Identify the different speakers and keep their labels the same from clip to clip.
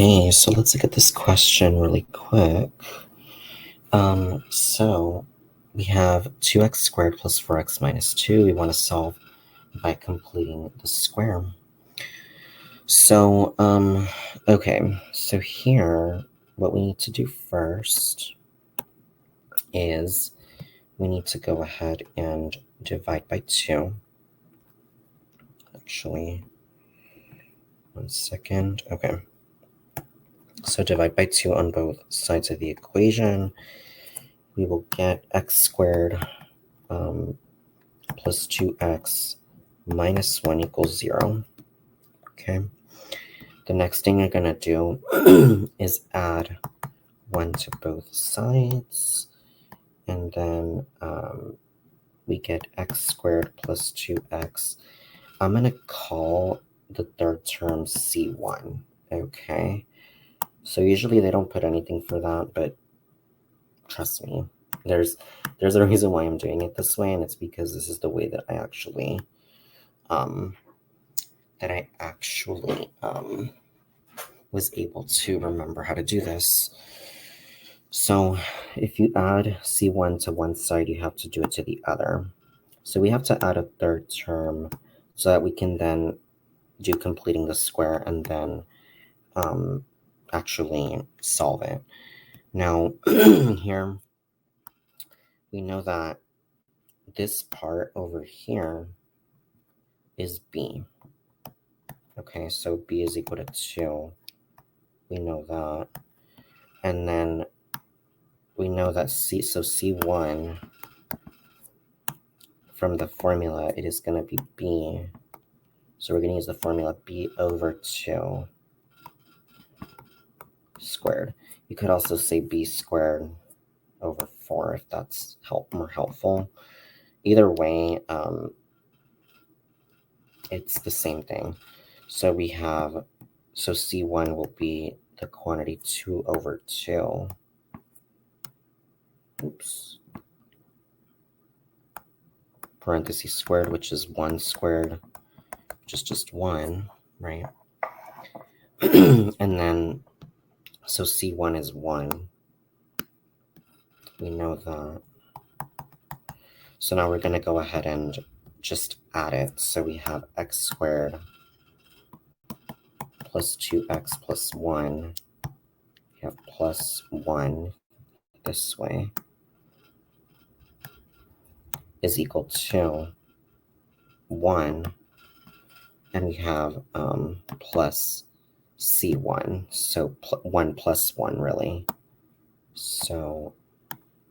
Speaker 1: Okay, so let's look at this question really quick. So we have 2x squared plus 4x minus 2. We want to solve by completing the square. So, okay, so here, what we need to do first is we need to go ahead and divide by 2. Actually, one second. Okay. So divide by 2 on both sides of the equation. We will get x squared plus 2x minus 1 equals 0. Okay. The next thing you're going to do is add 1 to both sides. And then we get x squared plus 2x. I'm going to call the third term C1. Okay. So usually they don't put anything for that, but trust me, there's a reason why I'm doing it this way, and it's because this is the way that I actually was able to remember how to do this. So if you add C1 to one side, you have to do it to the other. So we have to add a third term so that we can then do completing the square and then actually solve it. Now, here, we know that this part over here is b. Okay, so b is equal to 2. We know that. And then we know that C1, from the formula, it is going to be b. So we're going to use the formula b over 2 squared. You could also say b squared over 4 if that's more helpful. Either way, it's the same thing. So we have, so C1 will be the quantity 2 over 2. Oops. Parentheses squared, which is 1 squared, which is just 1, right? And then, so C1 is 1. We know that. So now we're going to go ahead and just add it. So we have x squared plus 2x plus 1. We have plus 1 this way is equal to 1. And we have plus C1. So 1 plus 1, really. So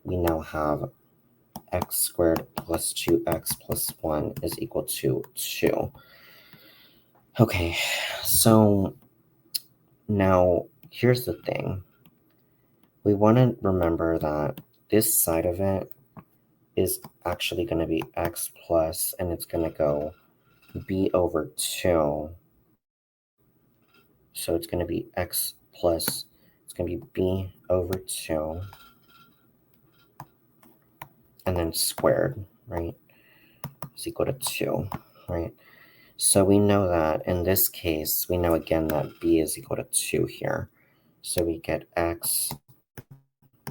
Speaker 1: we now have x squared plus 2x plus 1 is equal to 2. Okay, so now here's the thing. We want to remember that this side of it is actually going to be x plus, and it's going to go b over 2. So it's going to be x plus, it's going to be b over 2. And then squared, right, is equal to 2, right? So we know that in this case, we know again that b is equal to 2 here. So we get x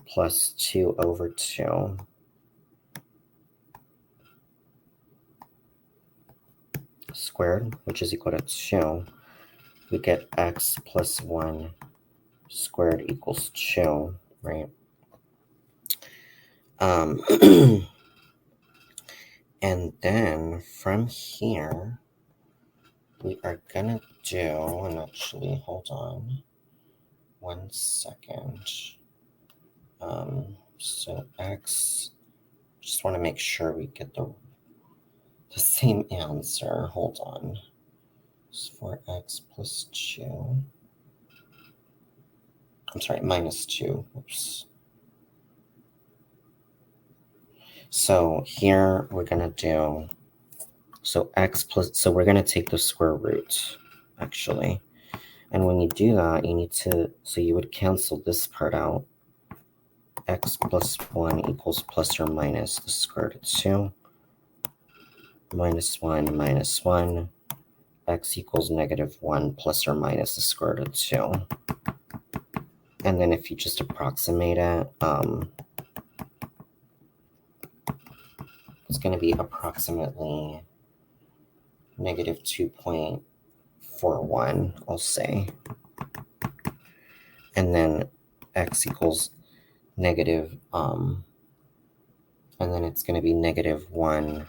Speaker 1: plus 2 over 2 squared, which is equal to 2. We get x plus 1 squared equals 2, right? And then from here, we are gonna do, and actually, hold on 1 second. So x, just want to make sure we get the same answer. Hold on. It's 4x plus 2. I'm sorry, minus 2. Oops. So here we're going to do, so x plus, so we're going to take the square root, actually. And when you do that, you need to, so you would cancel this part out. X plus 1 equals plus or minus the square root of 2. Minus 1 minus 1. X equals negative 1 plus or minus the square root of 2. And then if you just approximate it, it's going to be approximately negative 2.41, I'll say. And then x equals negative, and then it's going to be negative 1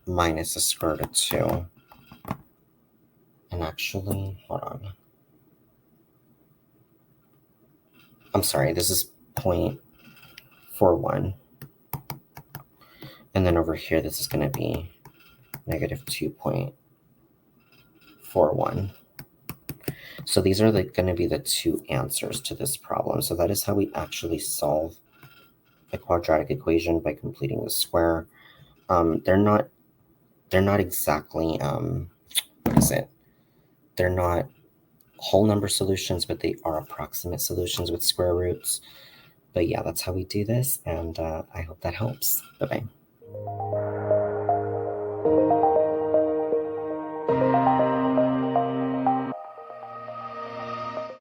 Speaker 1: minus the square root of 2. And actually, hold on. I'm sorry, this is 0.41. And then over here, this is going to be negative 2.41. So these are going to be the two answers to this problem. So that is how we actually solve a quadratic equation, by completing the square. They're not exactly, what is it? They're not whole number solutions, but they are approximate solutions with square roots. But yeah, that's how we do this, and I hope that helps. Bye-bye.